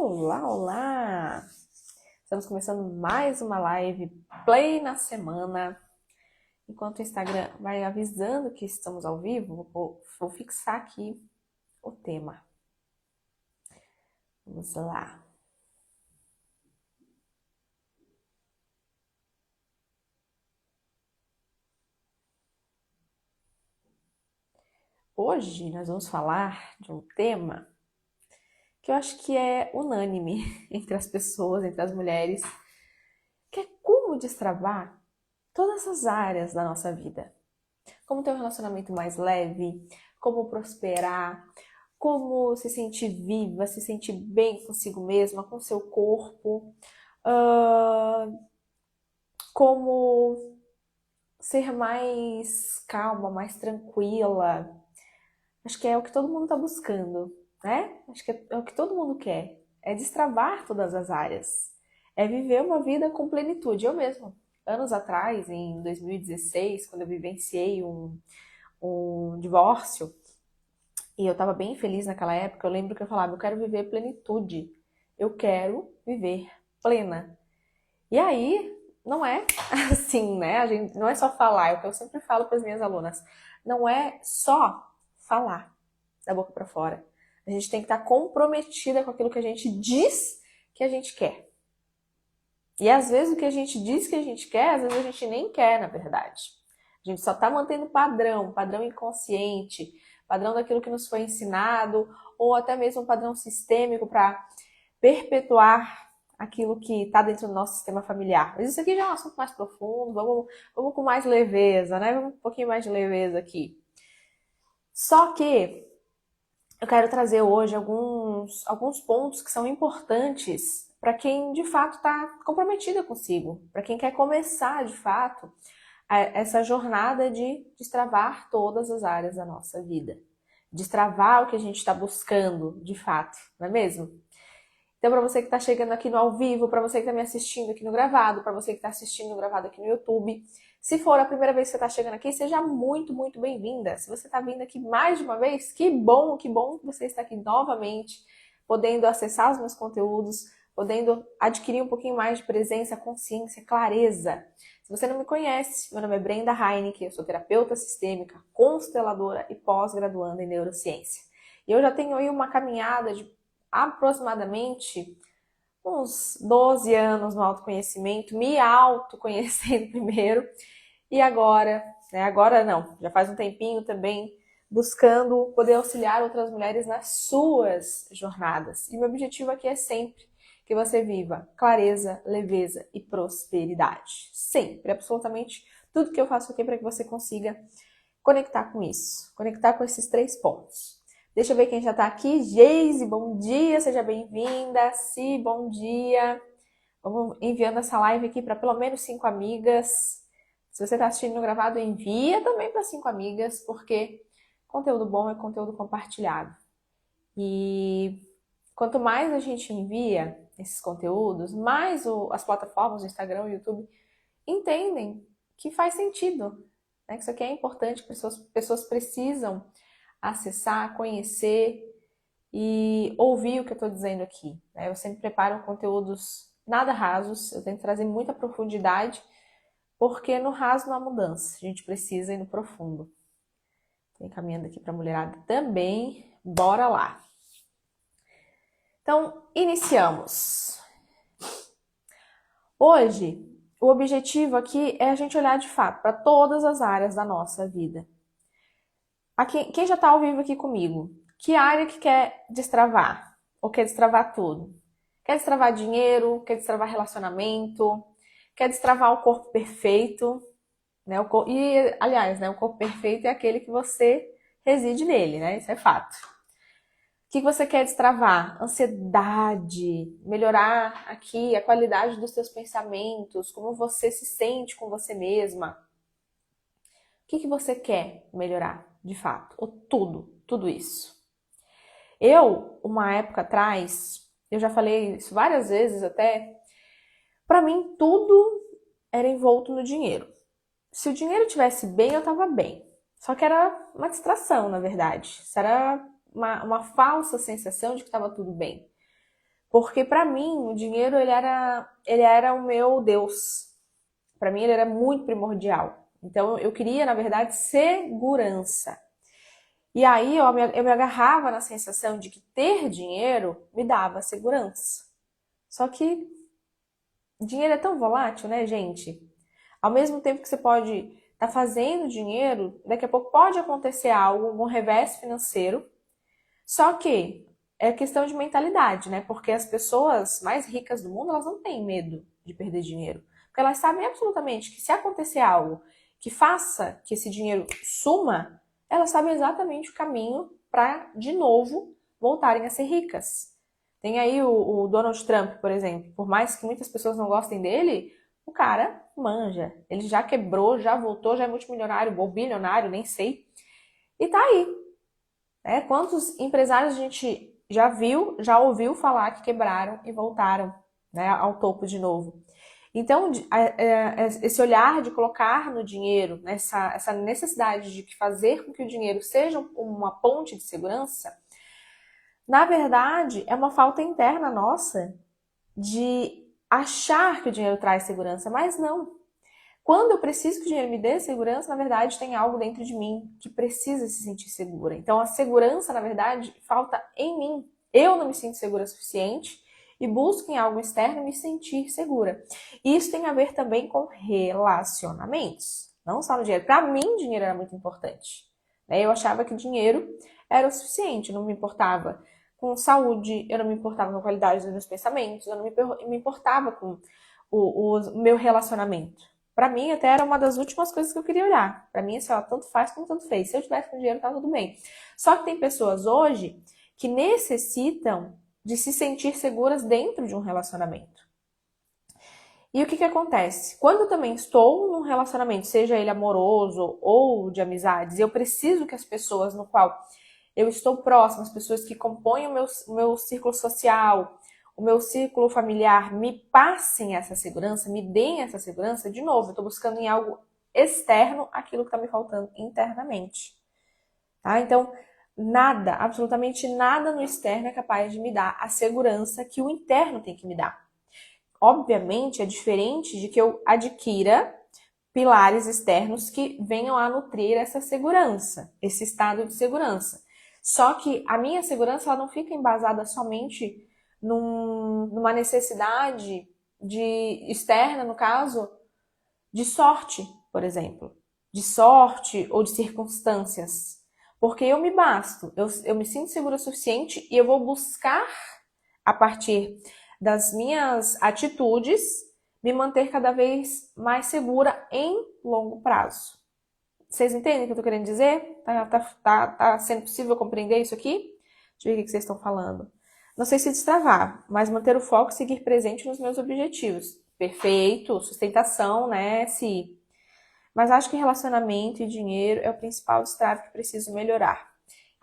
Olá, olá! Estamos começando mais uma live Play na semana. Enquanto o Instagram vai avisando que estamos ao vivo, vou fixar aqui o tema. Vamos lá. Hoje nós vamos falar de um tema que eu acho que é unânime entre as pessoas, entre as mulheres, que é como destravar todas as áreas da nossa vida. Como ter um relacionamento mais leve, como prosperar, como se sentir viva, se sentir bem consigo mesma, com seu corpo, como ser mais calma, mais tranquila. Acho que é o que todo mundo está buscando, né? Acho que é o que todo mundo quer. É destravar todas as áreas. É viver uma vida com plenitude. Eu mesma, anos atrás, em 2016, quando eu vivenciei um divórcio, e eu estava bem feliz naquela época, eu lembro que eu falava, eu quero viver plenitude. Eu quero viver plena. E aí, não é assim, né? A gente, não é só falar, é o que eu sempre falo para as minhas alunas. Não é só falar da boca para fora. A gente tem que estar comprometida com aquilo que a gente diz que a gente quer. E às vezes o que a gente diz que a gente quer, às vezes a gente nem quer, na verdade. A gente só está mantendo padrão inconsciente, padrão daquilo que nos foi ensinado, ou até mesmo um padrão sistêmico para perpetuar aquilo que está dentro do nosso sistema familiar. Mas isso aqui já é um assunto mais profundo, vamos com mais leveza, né? Vamos um pouquinho mais de leveza aqui. Só que eu quero trazer hoje alguns pontos que são importantes para quem de fato está comprometida consigo, para quem quer começar de fato essa jornada de destravar todas as áreas da nossa vida. Destravar o que a gente está buscando de fato, não é mesmo? Então, para você que está chegando aqui no ao vivo, para você que está me assistindo aqui no gravado, para você que está assistindo no gravado aqui no YouTube, se for a primeira vez que você está chegando aqui, seja muito, muito bem-vinda. Se você está vindo aqui mais de uma vez, que bom que você está aqui novamente, podendo acessar os meus conteúdos, podendo adquirir um pouquinho mais de presença, consciência, clareza. Se você não me conhece, meu nome é Brenda Heineken, eu sou terapeuta sistêmica, consteladora e pós-graduanda em neurociência. E eu já tenho aí uma caminhada de aproximadamente uns 12 anos no autoconhecimento, me autoconhecendo primeiro, e agora, né, agora não, já faz um tempinho também, buscando poder auxiliar outras mulheres nas suas jornadas. E meu objetivo aqui é sempre que você viva clareza, leveza e prosperidade. Sempre, absolutamente tudo que eu faço aqui para que você consiga conectar com isso, conectar com esses 3 pontos. Deixa eu ver quem já tá aqui. Geise, bom dia, seja bem-vinda. Si, bom dia. Vamos enviando essa live aqui para pelo menos 5 amigas. Se você está assistindo no gravado, envia também para 5 amigas, porque conteúdo bom é conteúdo compartilhado. E quanto mais a gente envia esses conteúdos, mais as plataformas, o Instagram, o YouTube, entendem que faz sentido, né? Que isso aqui é importante, pessoas precisam acessar, conhecer e ouvir o que eu estou dizendo aqui. Eu sempre preparo conteúdos nada rasos, eu tento trazer muita profundidade, porque no raso não há mudança, a gente precisa ir no profundo. Estou encaminhando aqui para a mulherada também, bora lá! Então, iniciamos. Hoje, o objetivo aqui é a gente olhar de fato para todas as áreas da nossa vida. Quem já está ao vivo aqui comigo, que área que quer destravar? Ou quer destravar tudo? Quer destravar dinheiro? Quer destravar relacionamento? Quer destravar o corpo perfeito? Né? E, aliás, né, o corpo perfeito é aquele que você reside nele, né? Isso é fato. O que você quer destravar? Ansiedade, melhorar aqui a qualidade dos seus pensamentos, como você se sente com você mesma. O que você quer melhorar, de fato? Ou tudo isso? Uma época atrás, eu já falei isso várias vezes até, pra mim tudo era envolto no dinheiro. Se o dinheiro estivesse bem, eu tava bem. Só que era uma distração, na verdade. Isso era uma falsa sensação de que estava tudo bem. Porque para mim o dinheiro ele era o meu Deus. Para mim ele era muito primordial. Então eu queria, na verdade, segurança. E aí eu me agarrava na sensação de que ter dinheiro me dava segurança. Só que dinheiro é tão volátil, né, gente? Ao mesmo tempo que você pode estar fazendo dinheiro, daqui a pouco pode acontecer algo, um revés financeiro. Só que é questão de mentalidade, né? Porque as pessoas mais ricas do mundo, elas não têm medo de perder dinheiro. Porque elas sabem absolutamente que se acontecer algo que faça que esse dinheiro suma, elas sabem exatamente o caminho para, de novo, voltarem a ser ricas. Tem aí o Donald Trump, por exemplo. Por mais que muitas pessoas não gostem dele, o cara manja. Ele já quebrou, já voltou, já é multimilionário ou bilionário, nem sei. E tá aí, né? Quantos empresários a gente já viu, já ouviu falar que quebraram e voltaram, né, ao topo de novo? Então, esse olhar de colocar no dinheiro, né, essa necessidade de fazer com que o dinheiro seja uma ponte de segurança, na verdade, é uma falta interna nossa de achar que o dinheiro traz segurança, mas não. Quando eu preciso que o dinheiro me dê segurança, na verdade, tem algo dentro de mim que precisa se sentir segura. Então, a segurança, na verdade, falta em mim. Eu não me sinto segura o suficiente e busco em algo externo me sentir segura. Isso tem a ver também com relacionamentos, não só no dinheiro. Para mim, dinheiro era muito importante. Eu achava que dinheiro era o suficiente, não me importava com saúde, eu não me importava com a qualidade dos meus pensamentos, eu não me importava com o meu relacionamento. Pra mim, até era uma das últimas coisas que eu queria olhar. Pra mim, assim, ó, tanto faz como tanto fez. Se eu tivesse com dinheiro, tá tudo bem. Só que tem pessoas hoje que necessitam de se sentir seguras dentro de um relacionamento. E o que acontece? Quando eu também estou num relacionamento, seja ele amoroso ou de amizades, eu preciso que as pessoas no qual eu estou próxima, as pessoas que compõem o meu círculo social, o meu círculo familiar, me passem essa segurança, me deem essa segurança, de novo, eu estou buscando em algo externo aquilo que está me faltando internamente. Tá? Então, nada, absolutamente nada no externo é capaz de me dar a segurança que o interno tem que me dar. Obviamente, é diferente de que eu adquira pilares externos que venham a nutrir essa segurança, esse estado de segurança. Só que a minha segurança ela não fica embasada somente numa necessidade externa, no caso, de sorte, por exemplo. De sorte ou de circunstâncias. Porque eu me basto, eu me sinto segura o suficiente e eu vou buscar, a partir das minhas atitudes, me manter cada vez mais segura em longo prazo. Vocês entendem o que eu tô querendo dizer? Tá sendo possível compreender isso aqui? Deixa eu ver o que vocês estão falando. Não sei se destravar, mas manter o foco e seguir presente nos meus objetivos. Perfeito, sustentação, né? Sim. Mas acho que relacionamento e dinheiro é o principal destrave que preciso melhorar.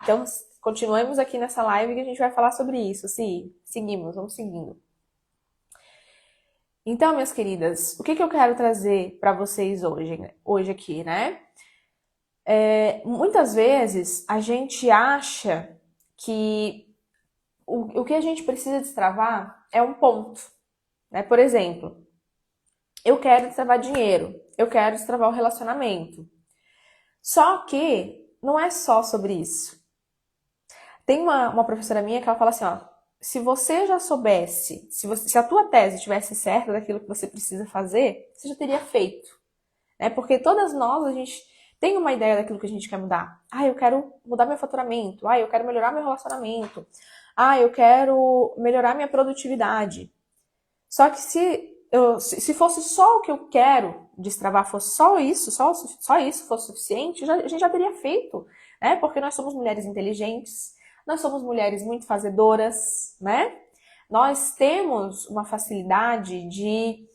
Então, continuemos aqui nessa live que a gente vai falar sobre isso. Sim, seguimos, vamos seguindo. Então, minhas queridas, o que eu quero trazer para vocês hoje aqui, né? Muitas vezes a gente acha que o que a gente precisa destravar é um ponto, né? Por exemplo, eu quero destravar dinheiro, eu quero destravar o relacionamento. Só que não é só sobre isso. Tem uma professora minha que ela fala assim, ó, se você já soubesse, se a tua tese estivesse certa daquilo que você precisa fazer, você já teria feito, né? Porque todas nós, a gente tem uma ideia daquilo que a gente quer mudar. Eu quero mudar meu faturamento. Eu quero melhorar meu relacionamento. Eu quero melhorar minha produtividade. Só que se fosse só o que eu quero destravar, fosse só isso, só isso fosse suficiente, a gente já teria feito, né? Porque nós somos mulheres inteligentes, nós somos mulheres muito fazedoras, né? Nós temos uma facilidade de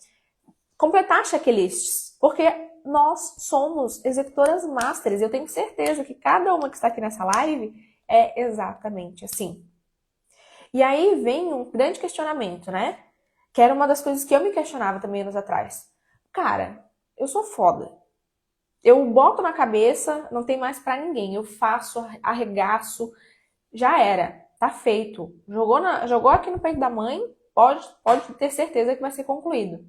completar checklists, porque nós somos executoras masters. Eu tenho certeza que cada uma que está aqui nessa live é exatamente assim. E aí vem um grande questionamento, né? Que era uma das coisas que eu me questionava também anos atrás. Cara, eu sou foda. Eu boto na cabeça, não tem mais pra ninguém. Eu faço, arregaço, já era. tá feito. Jogou aqui no peito da mãe, pode ter certeza que vai ser concluído.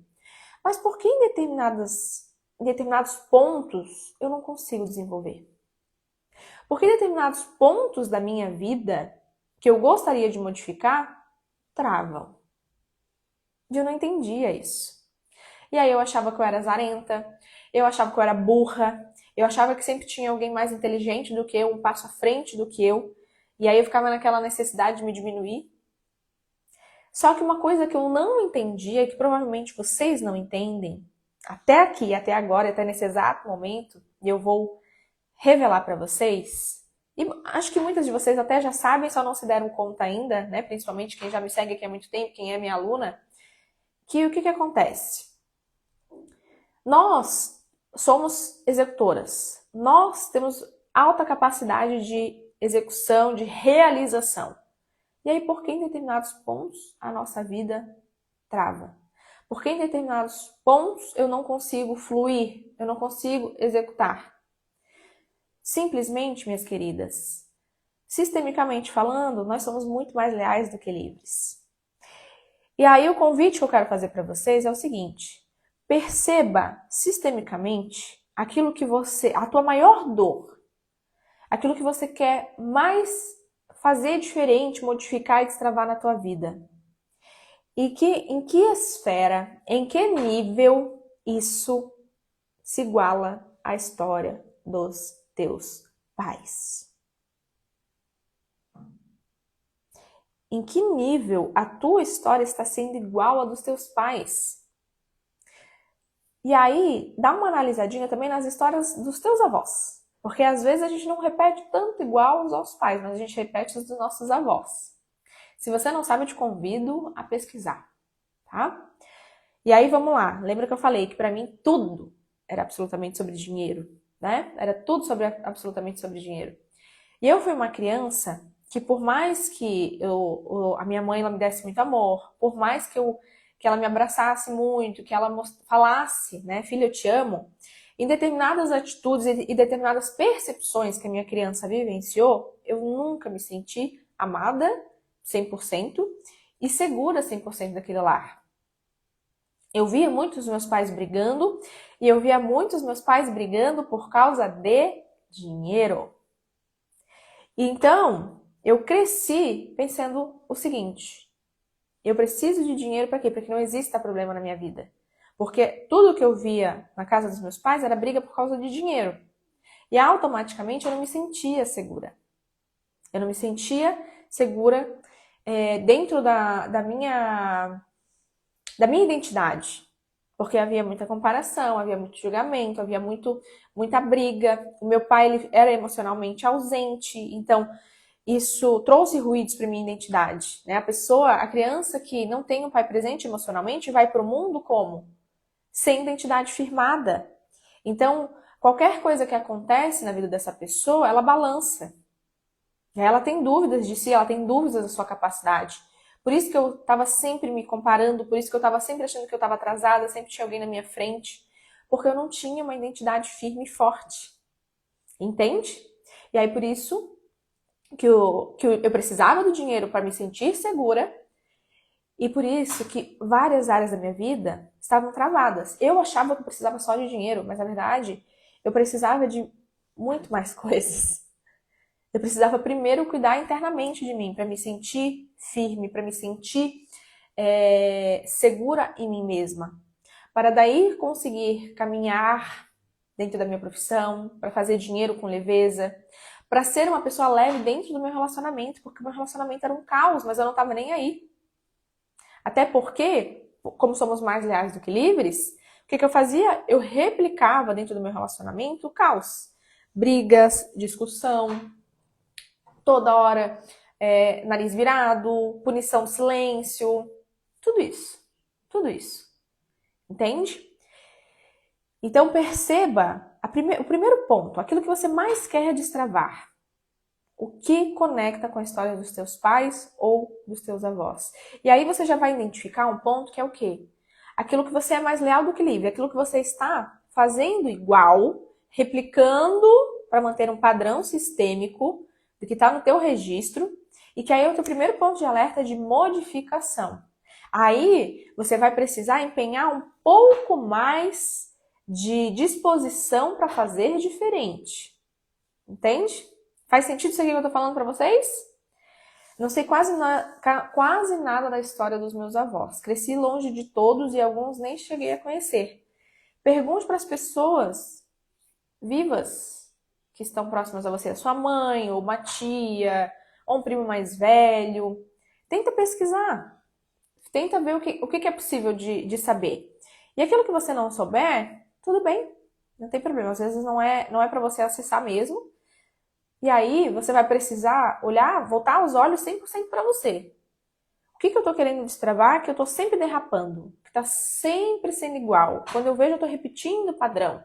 Mas por que em determinados pontos eu não consigo desenvolver? Por que determinados pontos da minha vida que eu gostaria de modificar travam? E eu não entendia isso. E aí eu achava que eu era zarenta, eu achava que eu era burra, eu achava que sempre tinha alguém mais inteligente do que eu, um passo à frente do que eu. E aí eu ficava naquela necessidade de me diminuir. Só que uma coisa que eu não entendia, que provavelmente vocês não entendem, até aqui, até agora, até nesse exato momento, e eu vou revelar para vocês, e acho que muitas de vocês até já sabem, só não se deram conta ainda, né? Principalmente quem já me segue aqui há muito tempo, quem é minha aluna, que o que acontece? Nós somos executoras. Nós temos alta capacidade de execução, de realização. E aí, por que em determinados pontos a nossa vida trava? Por que em determinados pontos eu não consigo fluir, eu não consigo executar? Simplesmente, minhas queridas, sistemicamente falando, nós somos muito mais leais do que livres. E aí o convite que eu quero fazer para vocês é o seguinte: perceba sistemicamente aquilo que a tua maior dor, aquilo que você quer mais fazer diferente, modificar e destravar na tua vida. E em que esfera, em que nível isso se iguala à história dos teus pais? Em que nível a tua história está sendo igual à dos teus pais? E aí, dá uma analisadinha também nas histórias dos teus avós. Porque às vezes a gente não repete tanto igual aos nossos pais, mas a gente repete os dos nossos avós. Se você não sabe, eu te convido a pesquisar, tá? E aí, vamos lá. Lembra que eu falei que para mim tudo era absolutamente sobre dinheiro, né? Era tudo absolutamente sobre dinheiro. E eu fui uma criança que por mais que a minha mãe ela me desse muito amor, por mais que ela me abraçasse muito, que ela falasse, né, filha, eu te amo, em determinadas atitudes e determinadas percepções que a minha criança vivenciou, eu nunca me senti amada 100% e segura 100% daquele lar. Eu via muitos meus pais brigando e eu via muitos meus pais brigando por causa de dinheiro. Então, eu cresci pensando o seguinte: eu preciso de dinheiro para quê? Para que não exista problema na minha vida. Porque tudo que eu via na casa dos meus pais era briga por causa de dinheiro. E automaticamente eu não me sentia segura. Eu não me sentia segura dentro da minha identidade. Porque havia muita comparação, havia muito julgamento, havia muita briga. O meu pai ele era emocionalmente ausente, então isso trouxe ruídos para minha identidade, né? A criança que não tem um pai presente emocionalmente vai para o mundo como? Sem identidade firmada. Então, qualquer coisa que acontece na vida dessa pessoa, ela balança. Ela tem dúvidas de si, ela tem dúvidas da sua capacidade. Por isso que eu estava sempre me comparando, por isso que eu estava sempre achando que eu estava atrasada, sempre tinha alguém na minha frente, porque eu não tinha uma identidade firme e forte. Entende? E aí, por isso que eu precisava do dinheiro para me sentir segura, e por isso que várias áreas da minha vida estavam travadas. Eu achava que eu precisava só de dinheiro, mas na verdade eu precisava de muito mais coisas. Eu precisava primeiro cuidar internamente de mim, para me sentir firme, para me sentir segura em mim mesma. Para daí conseguir caminhar dentro da minha profissão, para fazer dinheiro com leveza, para ser uma pessoa leve dentro do meu relacionamento, porque o meu relacionamento era um caos, mas eu não estava nem aí. Até porque, como somos mais leais do que livres, o que eu fazia? Eu replicava dentro do meu relacionamento o caos. Brigas, discussão, toda hora nariz virado, punição do silêncio, tudo isso. Tudo isso. Entende? Então perceba o primeiro ponto, aquilo que você mais quer destravar. O que conecta com a história dos teus pais ou dos teus avós. E aí você já vai identificar um ponto que é o quê? Aquilo que você é mais leal do que livre, aquilo que você está fazendo igual, replicando para manter um padrão sistêmico do que está no teu registro, E que aí é o teu primeiro ponto de alerta de modificação. Aí você vai precisar empenhar um pouco mais de disposição para fazer diferente. Entende? Faz sentido isso aqui que eu tô falando para vocês? Não sei quase nada da história dos meus avós. Cresci longe de todos e alguns nem cheguei a conhecer. Pergunte para as pessoas vivas que estão próximas a você, a sua mãe, ou uma tia, ou um primo mais velho. Tenta pesquisar. Tenta ver o que é possível de saber. E aquilo que você não souber, tudo bem. Não tem problema. Às vezes não é para você acessar mesmo. E aí você vai precisar olhar, voltar os olhos 100% para você. O que eu tô querendo destravar? Que eu tô sempre derrapando. Que tá sempre sendo igual. Quando eu vejo, eu tô repetindo o padrão.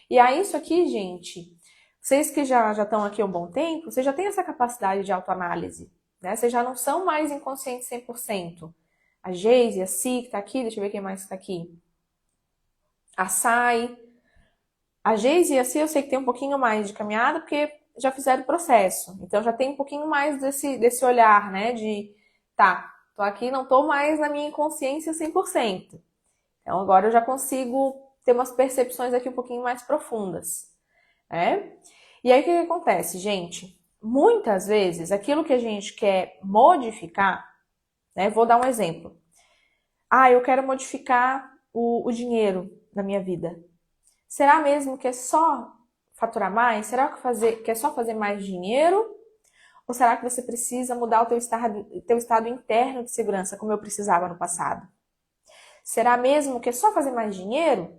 E aí isso aqui, gente, vocês que já estão aqui há um bom tempo, vocês já têm essa capacidade de autoanálise. Né? Vocês já não são mais inconscientes 100%. A Geise, a Si, que tá aqui, deixa eu ver quem mais tá aqui. A Sai. A Geise e a Si eu sei que tem um pouquinho mais de caminhada, porque já fizeram o processo. Então já tem um pouquinho mais desse olhar, né? De, tá, tô aqui, não tô mais na minha inconsciência 100%. Então agora eu já consigo ter umas percepções aqui um pouquinho mais profundas, né? E aí o que acontece, gente? Muitas vezes aquilo que a gente quer modificar, né? Vou dar um exemplo. Eu quero modificar o dinheiro da minha vida. Será mesmo que é só faturar mais? Será que é só fazer mais dinheiro? Ou será que você precisa mudar o teu estado interno de segurança, como eu precisava no passado? Será mesmo que é só fazer mais dinheiro?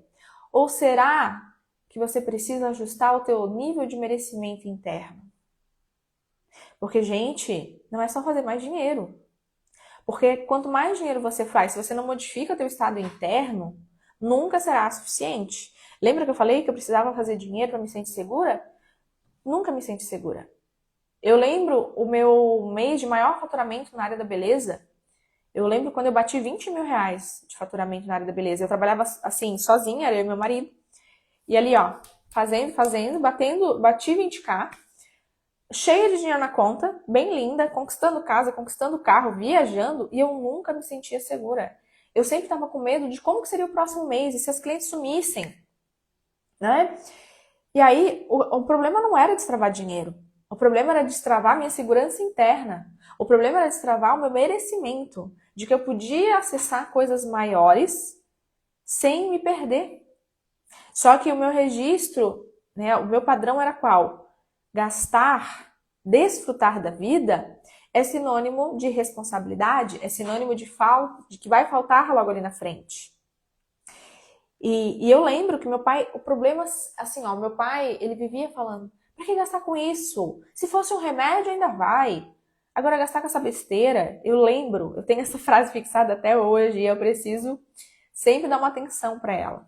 Ou será que você precisa ajustar o teu nível de merecimento interno? Porque, gente, não é só fazer mais dinheiro. Porque quanto mais dinheiro você faz, se você não modifica o teu estado interno, nunca será suficiente. Lembra que eu falei que eu precisava fazer dinheiro para me sentir segura? Nunca me senti segura. Eu lembro o meu mês de maior faturamento na área da beleza. Eu lembro quando eu bati 20 mil reais de faturamento na área da beleza. Eu trabalhava assim, sozinha, era eu e meu marido. E ali, ó, bati 20k, cheia de dinheiro na conta, bem linda, conquistando casa, conquistando carro, viajando, e eu nunca me sentia segura. Eu sempre estava com medo de como que seria o próximo mês, e se as clientes sumissem, né? E aí, o problema não era destravar dinheiro. O problema era destravar minha segurança interna. O problema era destravar o meu merecimento, de que eu podia acessar coisas maiores sem me perder. Só que o meu registro, né, o meu padrão era qual? Gastar, desfrutar da vida é sinônimo de responsabilidade, é sinônimo de que vai faltar logo ali na frente. E eu lembro que meu pai, o problema, assim, ó, meu pai, ele vivia falando, pra que gastar com isso? Se fosse um remédio, ainda vai. Agora, gastar com essa besteira, eu tenho essa frase fixada até hoje e eu preciso sempre dar uma atenção para ela.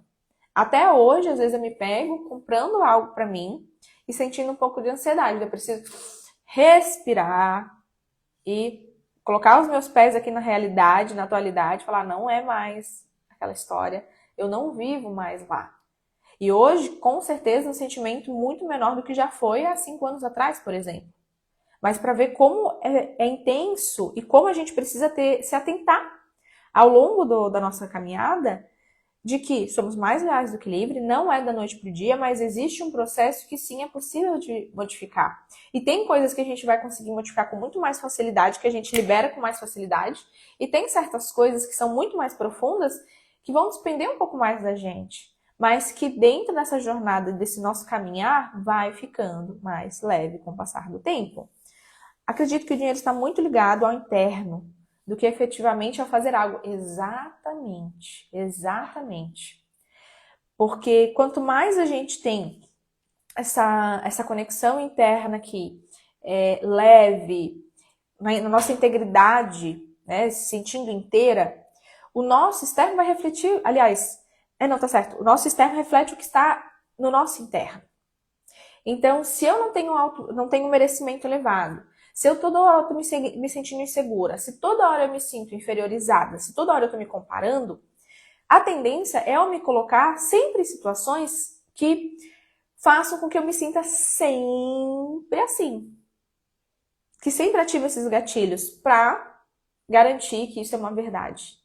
Até hoje, às vezes eu me pego comprando algo para mim e sentindo um pouco de ansiedade. Eu preciso respirar e colocar os meus pés aqui na realidade, na atualidade, falar, não é mais aquela história. Eu não vivo mais lá. E hoje, com certeza, um sentimento muito menor do que já foi há 5 anos atrás, por exemplo. Mas para ver como é intenso e como a gente precisa se atentar ao longo da nossa caminhada, de que somos mais leais do que livre, não é da noite para o dia, mas existe um processo que sim é possível de modificar. E tem coisas que a gente vai conseguir modificar com muito mais facilidade, que a gente libera com mais facilidade, e tem certas coisas que são muito mais profundas que vão despender um pouco mais da gente, mas que dentro dessa jornada, desse nosso caminhar, vai ficando mais leve com o passar do tempo. Acredito que o dinheiro está muito ligado ao interno, do que efetivamente a fazer algo. Exatamente, exatamente. Porque quanto mais a gente tem essa conexão interna aqui, leve, na nossa integridade, né, se sentindo inteira, o nosso externo vai refletir, aliás, não, tá certo, o nosso externo reflete o que está no nosso interno. Então, se eu não tenho merecimento elevado, se eu toda hora estou me sentindo insegura, se toda hora eu me sinto inferiorizada, se toda hora eu estou me comparando, a tendência é eu me colocar sempre em situações que façam com que eu me sinta sempre assim. que sempre ativa esses gatilhos para garantir que isso é uma verdade.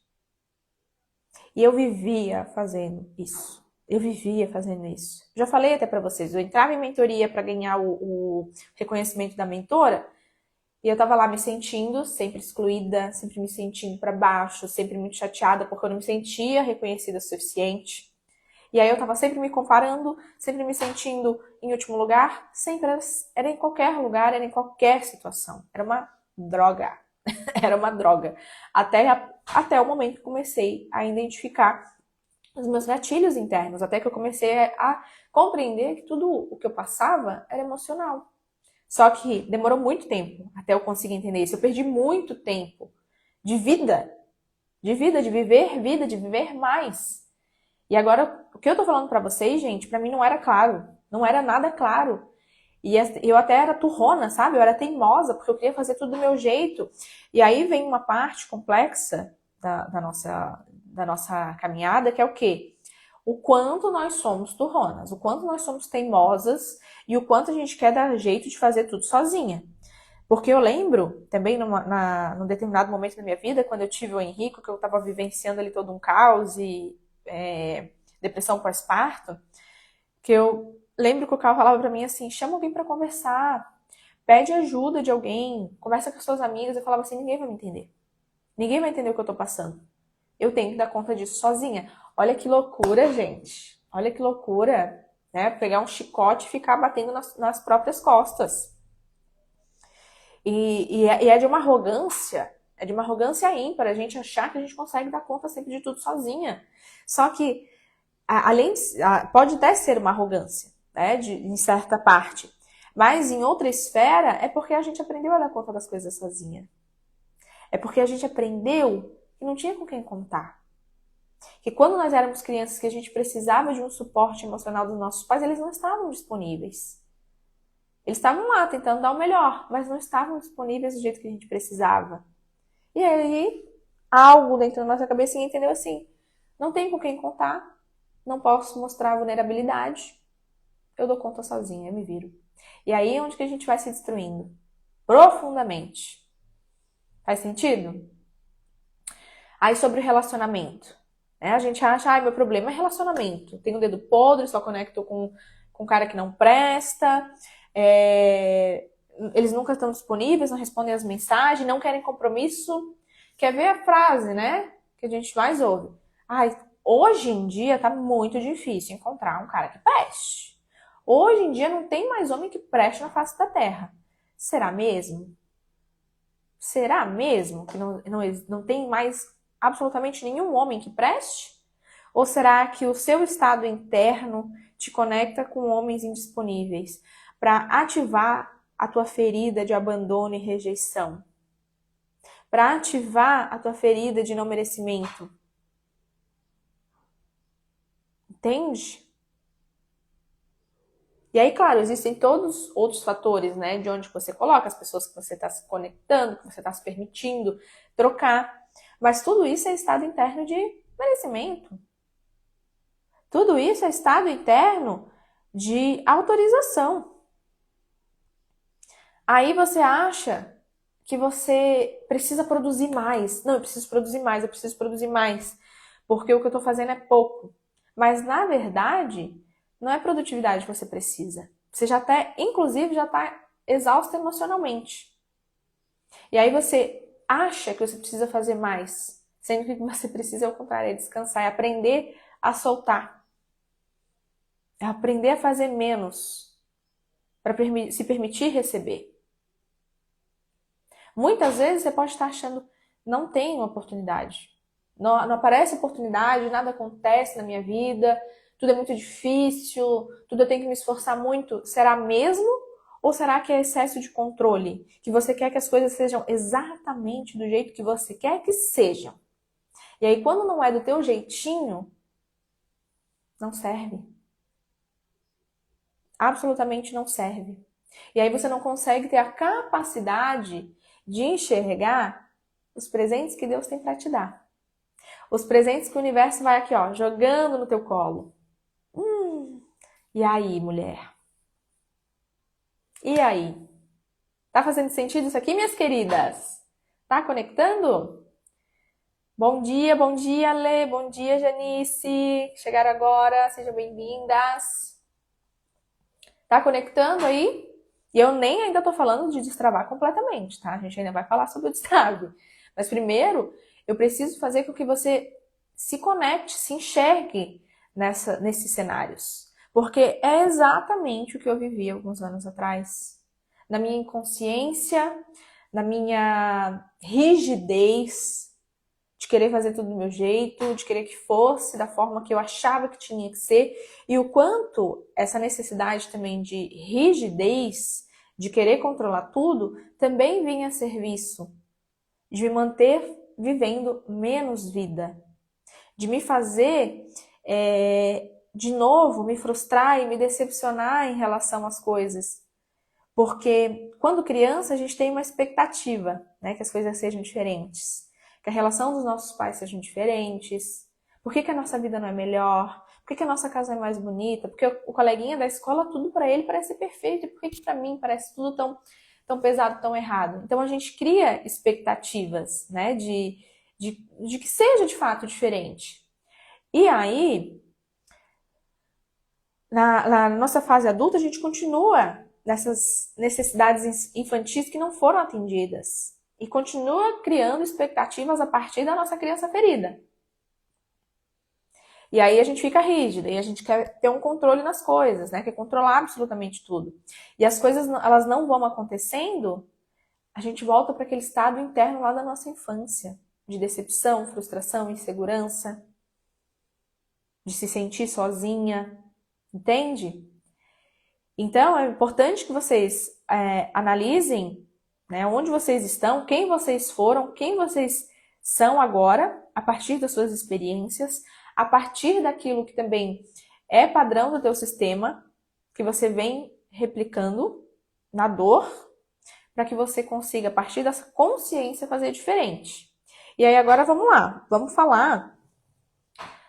E eu vivia fazendo isso. Eu vivia fazendo isso. Já falei até para vocês, eu entrava em mentoria para ganhar o reconhecimento da mentora e eu tava lá me sentindo sempre excluída, sempre me sentindo para baixo, sempre muito chateada porque eu não me sentia reconhecida o suficiente. E aí eu tava sempre me comparando, sempre me sentindo em último lugar, sempre era em qualquer lugar, era em qualquer situação. Era uma droga. Era uma droga. Até o momento que comecei a identificar os meus gatilhos internos, até que eu comecei a compreender que tudo o que eu passava era emocional. Só que demorou muito tempo até eu conseguir entender isso. Eu perdi muito tempo de vida, de vida, de viver mais. E agora, o que eu tô falando pra vocês, gente, pra mim não era claro. Não era nada claro. E eu até era turrona, sabe? Eu era teimosa, porque eu queria fazer tudo do meu jeito. E aí vem uma parte complexa da nossa caminhada, que é o quê? O quanto nós somos turronas, o quanto nós somos teimosas e o quanto a gente quer dar jeito de fazer tudo sozinha. Porque eu lembro, também num determinado momento da minha vida, quando eu tive o Henrico, que eu estava vivenciando ali todo um caos e depressão pós-parto, que eu lembro que o Carl falava pra mim assim, chama alguém pra conversar, pede ajuda de alguém, conversa com as suas amigas. Eu falava assim, ninguém vai me entender. Ninguém vai entender o que eu tô passando. Eu tenho que dar conta disso sozinha. Olha que loucura, gente. Olha que loucura, né? Pegar um chicote e ficar batendo nas próprias costas. E é de uma arrogância ímpar a gente achar que a gente consegue dar conta sempre de tudo sozinha. Só que, pode até ser uma arrogância, né, em certa parte, mas em outra esfera é porque a gente aprendeu a dar conta das coisas sozinha. É porque a gente aprendeu que não tinha com quem contar. Que quando nós éramos crianças que a gente precisava de um suporte emocional dos nossos pais, eles não estavam disponíveis. Eles estavam lá tentando dar o melhor, mas não estavam disponíveis do jeito que a gente precisava. E aí, algo dentro da nossa cabecinha entendeu assim, não tem com quem contar, não posso mostrar vulnerabilidade, eu dou conta sozinha, eu me viro. E aí é onde que a gente vai se destruindo. Profundamente. Faz sentido? Aí sobre o relacionamento. Né? A gente acha, meu problema é relacionamento. Tenho o dedo podre, só conecto com um cara que não presta. Eles nunca estão disponíveis, não respondem as mensagens, não querem compromisso. Quer ver a frase, né? Que a gente mais ouve. Hoje em dia tá muito difícil encontrar um cara que preste. Hoje em dia não tem mais homem que preste na face da terra. Será mesmo? Será mesmo que não tem mais absolutamente nenhum homem que preste? Ou será que o seu estado interno te conecta com homens indisponíveis para ativar a tua ferida de abandono e rejeição? Para ativar a tua ferida de não merecimento? Entende? E aí, claro, existem todos outros fatores, né? De onde você coloca as pessoas que você está se conectando, que você está se permitindo trocar. Mas tudo isso é estado interno de merecimento. Tudo isso é estado interno de autorização. Aí você acha que você precisa produzir mais. Não, eu preciso produzir mais, eu preciso produzir mais. Porque o que eu estou fazendo é pouco. Mas, na verdade, não é produtividade que você precisa. Você já até, inclusive, já está exausto emocionalmente. E aí você acha que você precisa fazer mais, sendo que o que você precisa é o contrário, é descansar, é aprender a soltar. É aprender a fazer menos para se permitir receber. Muitas vezes você pode estar achando, não tem uma oportunidade. Não aparece oportunidade, nada acontece na minha vida, tudo é muito difícil, tudo eu tenho que me esforçar muito. Será mesmo? Ou será que é excesso de controle? Que você quer que as coisas sejam exatamente do jeito que você quer que sejam. E aí, quando não é do teu jeitinho, não serve. Absolutamente não serve. E aí você não consegue ter a capacidade de enxergar os presentes que Deus tem para te dar. Os presentes que o universo vai aqui, ó, jogando no teu colo. E aí, mulher? E aí? Tá fazendo sentido isso aqui, minhas queridas? Tá conectando? Bom dia, Lê. Bom dia, Janice. Chegaram agora, sejam bem-vindas. Tá conectando aí? E eu nem ainda tô falando de destravar completamente, tá? A gente ainda vai falar sobre o destrave. Mas primeiro, eu preciso fazer com que você se conecte, se enxergue nesses cenários. Porque é exatamente o que eu vivi alguns anos atrás. Na minha inconsciência, na minha rigidez, de querer fazer tudo do meu jeito, de querer que fosse da forma que eu achava que tinha que ser, e o quanto essa necessidade também de rigidez, de querer controlar tudo, também vinha a serviço de me manter vivendo menos vida, de me fazer, de novo, me frustrar e me decepcionar em relação às coisas. Porque quando criança a gente tem uma expectativa, né, que as coisas sejam diferentes, que a relação dos nossos pais sejam diferentes. Por que a nossa vida não é melhor? Por que a nossa casa é mais bonita? Porque o coleguinha da escola, tudo para ele parece perfeito. E por que para mim parece tudo tão pesado, tão errado? Então a gente cria expectativas, né, de que seja de fato diferente. E aí, na nossa fase adulta, a gente continua nessas necessidades infantis que não foram atendidas. E continua criando expectativas a partir da nossa criança ferida. E aí a gente fica rígida, e a gente quer ter um controle nas coisas, né? Quer controlar absolutamente tudo. E as coisas, elas não vão acontecendo, a gente volta para aquele estado interno lá da nossa infância. De decepção, frustração, insegurança. De se sentir sozinha. Entende? Então, é importante que vocês analisem, né, onde vocês estão, quem vocês foram, quem vocês são agora, a partir das suas experiências, a partir daquilo que também é padrão do teu sistema, que você vem replicando na dor, para que você consiga, a partir dessa consciência, fazer diferente. E aí agora vamos lá, vamos falar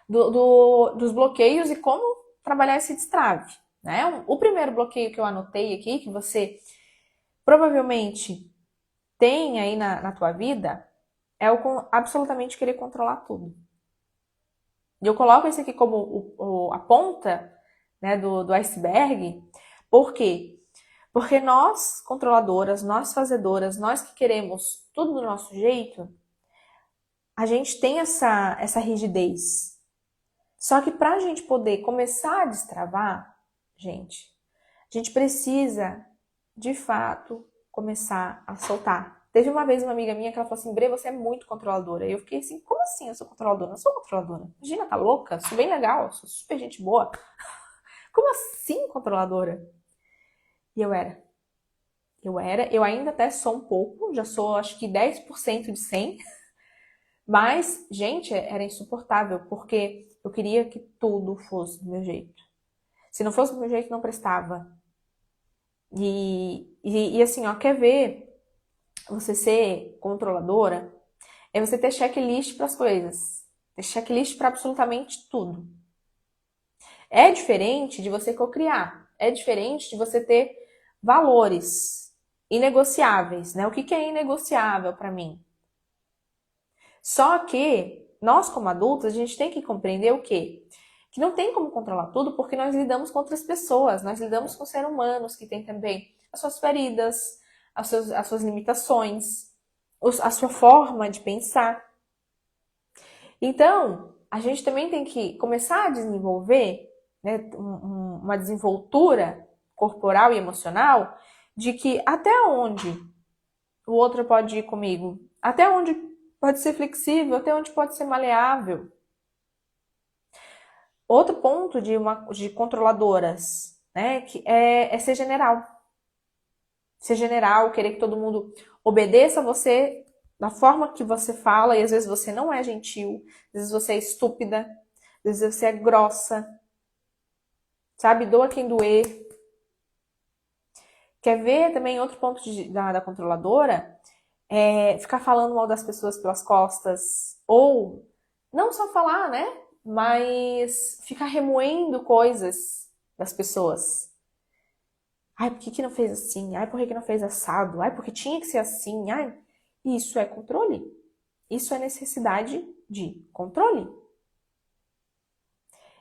dos bloqueios e como trabalhar esse destrave. Né? O primeiro bloqueio que eu anotei aqui, que você provavelmente tem aí na tua vida, é o absolutamente querer controlar tudo. E eu coloco esse aqui como a ponta, né, do iceberg. Por quê? Porque nós, controladoras, nós fazedoras, nós que queremos tudo do nosso jeito, a gente tem essa rigidez. Só que para a gente poder começar a destravar, gente, a gente precisa, de fato, começar a soltar. Teve uma vez uma amiga minha que ela falou assim, Bre, você é muito controladora. E eu fiquei assim, como assim eu sou controladora? Eu não sou controladora. Imagina, tá louca? Sou bem legal, sou super gente boa. Como assim controladora? E eu era. Eu ainda até sou um pouco, já sou acho que 10% de 100. Mas, gente, era insuportável, porque eu queria que tudo fosse do meu jeito. Se não fosse do meu jeito, não prestava. E assim, ó, quer ver você ser controladora? É você ter checklist para as coisas. Ter checklist para absolutamente tudo. É diferente de você cocriar. É diferente de você ter valores inegociáveis, né? O que é inegociável para mim? Só que nós, como adultos, a gente tem que compreender o quê? Que não tem como controlar tudo porque nós lidamos com outras pessoas, nós lidamos com seres humanos que têm também as suas feridas, as suas limitações, a sua forma de pensar. Então, a gente também tem que começar a desenvolver, né, uma desenvoltura corporal e emocional de que até onde o outro pode ir comigo, até onde pode ser flexível, até onde pode ser maleável. Outro ponto de controladoras, né, que é ser general. Ser general, querer que todo mundo obedeça a você da forma que você fala, e às vezes você não é gentil, às vezes você é estúpida, às vezes você é grossa, sabe? Doa quem doer. Quer ver também outro ponto da controladora? É ficar falando mal das pessoas pelas costas, ou não só falar, né? Mas ficar remoendo coisas das pessoas. Ai, por que que não fez assim? Ai, por que que não fez assado? Ai, porque tinha que ser assim? Ai, isso é controle. Isso é necessidade de controle.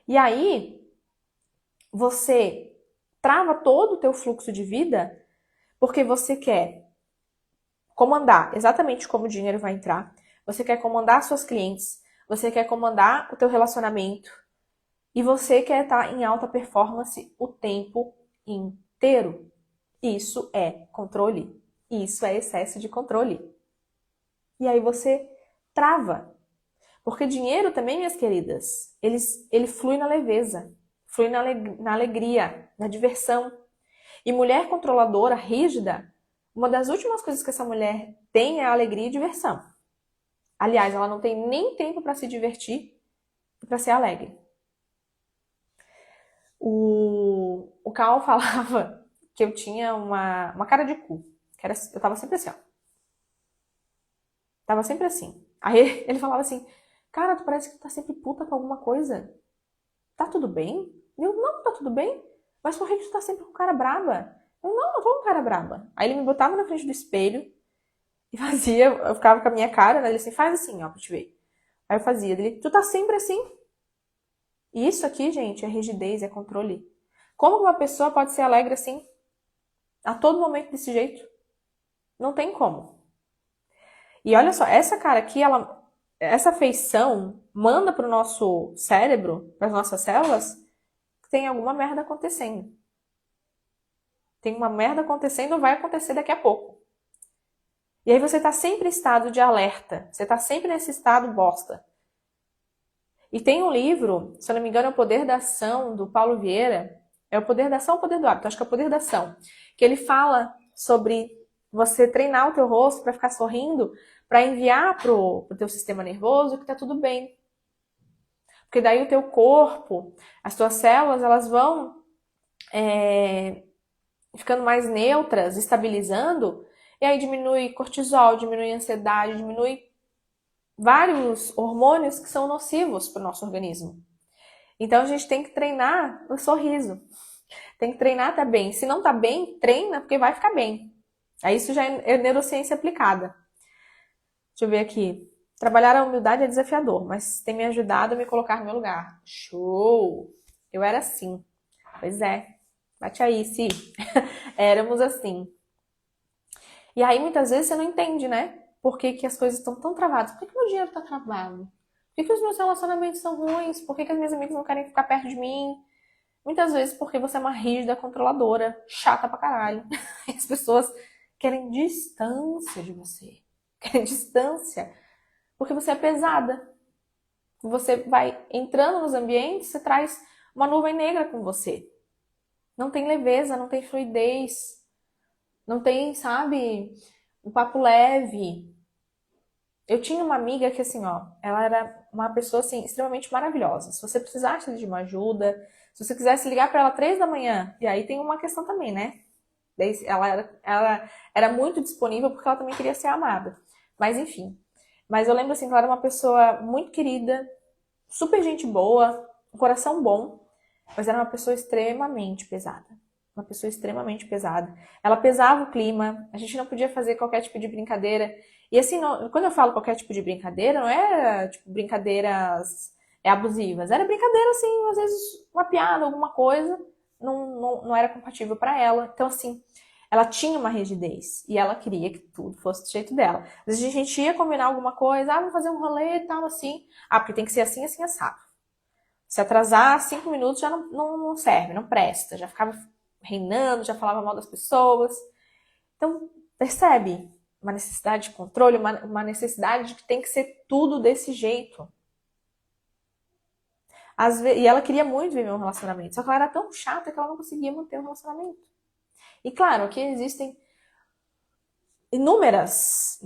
E aí, você trava todo o teu fluxo de vida porque você quer comandar exatamente como o dinheiro vai entrar, você quer comandar suas clientes, você quer comandar o teu relacionamento e você quer estar em alta performance o tempo inteiro. Isso é controle. Isso é excesso de controle. E aí você trava. Porque dinheiro também, minhas queridas, ele flui na leveza, flui na alegria, na diversão. E mulher controladora, rígida, uma das últimas coisas que essa mulher tem é a alegria e diversão. Aliás, ela não tem nem tempo para se divertir e para ser alegre. O Cal falava que eu tinha uma cara de cu. Eu tava sempre assim, ó. Tava sempre assim. Aí ele falava assim, cara, tu parece que tá sempre puta com alguma coisa. Tá tudo bem? Eu, não, tá tudo bem. Mas por que tu tá sempre com cara braba? Eu, não tô com cara braba. Aí ele me botava na frente do espelho e fazia, eu ficava com a minha cara, né? Ele assim, faz assim, ó, pra te ver. Aí eu fazia, ele, tu tá sempre assim. E isso aqui, gente, é rigidez, é controle. Como uma pessoa pode ser alegre assim? A todo momento desse jeito? Não tem como. E olha só, essa cara aqui, essa feição manda pro nosso cérebro, para as nossas células, que tem alguma merda acontecendo. Tem uma merda acontecendo, vai acontecer daqui a pouco. E aí você tá sempre em estado de alerta. Você tá sempre nesse estado bosta. E tem um livro, se eu não me engano, é O Poder da Ação, do Paulo Vieira. É O Poder da Ação ou O Poder do Hábito? Acho que é O Poder da Ação. Que ele fala sobre você treinar o teu rosto para ficar sorrindo, para enviar pro teu sistema nervoso que tá tudo bem. Porque daí o teu corpo, as tuas células, elas vão ficando mais neutras, estabilizando, e aí diminui cortisol, diminui ansiedade, diminui vários hormônios que são nocivos para o nosso organismo. Então a gente tem que treinar o sorriso. Tem que treinar tá bem. Se não tá bem, treina porque vai ficar bem. Aí isso já é neurociência aplicada. Deixa eu ver aqui. Trabalhar a humildade é desafiador, mas tem me ajudado a me colocar no meu lugar. Show! Eu era assim. Pois é. Bate aí, Si. Éramos assim. E aí muitas vezes você não entende, né? Por que, que as coisas estão tão travadas? Por que, que meu dinheiro tá travado? Por que, que os meus relacionamentos são ruins? Por que, que as minhas amigas não querem ficar perto de mim? Muitas vezes porque você é uma rígida controladora, chata pra caralho. E as pessoas querem distância de você. Querem distância. Porque você é pesada. Você vai entrando nos ambientes, você traz uma nuvem negra com você. Não tem leveza, não tem fluidez. Não tem, sabe, um papo leve. Eu tinha uma amiga que, assim, ó, ela era uma pessoa, assim, extremamente maravilhosa. Se você precisasse de uma ajuda, se você quisesse ligar pra ela 3 da manhã, e aí tem uma questão também, né? Ela era muito disponível porque ela também queria ser amada. Mas, enfim. Mas eu lembro, assim, que ela era uma pessoa muito querida, super gente boa, um coração bom, mas era uma pessoa extremamente pesada. Uma pessoa extremamente pesada. Ela pesava o clima, a gente não podia fazer qualquer tipo de brincadeira. E assim, quando eu falo qualquer tipo de brincadeira, não era tipo brincadeiras abusivas. Era brincadeira, assim, às vezes uma piada, alguma coisa, não era compatível para ela. Então, assim, ela tinha uma rigidez e ela queria que tudo fosse do jeito dela. Às vezes a gente ia combinar alguma coisa, vamos fazer um rolê e tal, assim. Porque tem que ser assim, assim, assado. Se atrasar 5 minutos já não serve, não presta. Já ficava reinando, já falava mal das pessoas. Então, percebe? Uma necessidade de controle, uma necessidade de que tem que ser tudo desse jeito. E ela queria muito viver um relacionamento, só que ela era tão chata que ela não conseguia manter um relacionamento. E claro, aqui existem inúmeras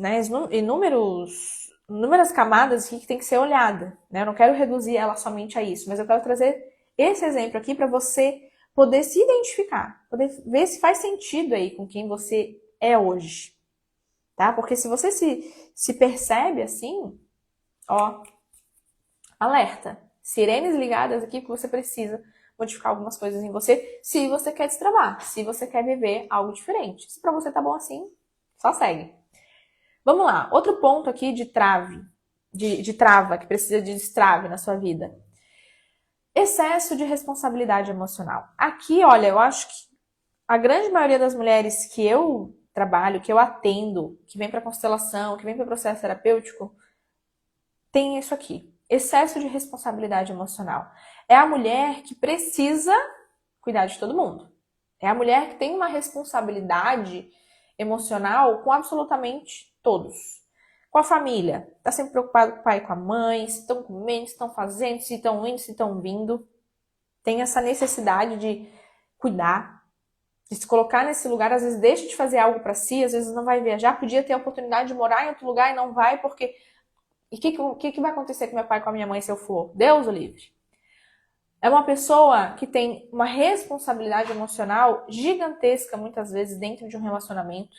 camadas aqui que tem que ser olhada, né? Eu não quero reduzir ela somente a isso, mas eu quero trazer esse exemplo aqui para você poder se identificar, poder ver se faz sentido aí com quem você é hoje, tá? Porque se você se percebe assim, ó, alerta, sirenes ligadas aqui que você precisa modificar algumas coisas em você, se você quer destravar, se você quer viver algo diferente. Se pra você tá bom assim, só segue. Vamos lá, outro ponto aqui de trave, de trava, que precisa de destrave na sua vida. Excesso de responsabilidade emocional. Aqui, olha, eu acho que a grande maioria das mulheres que eu trabalho, que eu atendo, que vem para constelação, que vem para processo terapêutico, tem isso aqui. Excesso de responsabilidade emocional. É a mulher que precisa cuidar de todo mundo. É a mulher que tem uma responsabilidade emocional com absolutamente todos. Com a família. Tá sempre preocupado com o pai e com a mãe, se estão comendo, se estão fazendo, se estão indo, se estão vindo. Tem essa necessidade de cuidar, de se colocar nesse lugar, às vezes deixa de fazer algo para si, às vezes não vai viajar, podia ter a oportunidade de morar em outro lugar e não vai, porque... E o que vai acontecer com meu pai e com a minha mãe se eu for? Deus o livre. É uma pessoa que tem uma responsabilidade emocional gigantesca, muitas vezes, dentro de um relacionamento.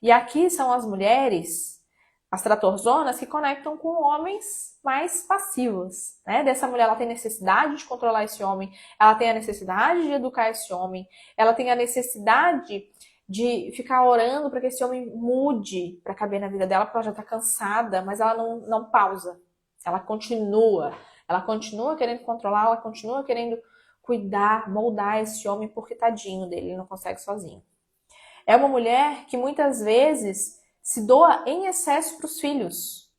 E aqui são as mulheres, as tratorzonas, que conectam com homens mais passivos, né? Dessa mulher, ela tem necessidade de controlar esse homem, ela tem a necessidade de educar esse homem, ela tem a necessidade de ficar orando para que esse homem mude para caber na vida dela, porque ela já está cansada, mas ela não pausa, ela continua querendo controlar, ela continua querendo cuidar, moldar esse homem, porque tadinho dele, ele não consegue sozinho. É uma mulher que muitas vezes se doa em excesso para os filhos.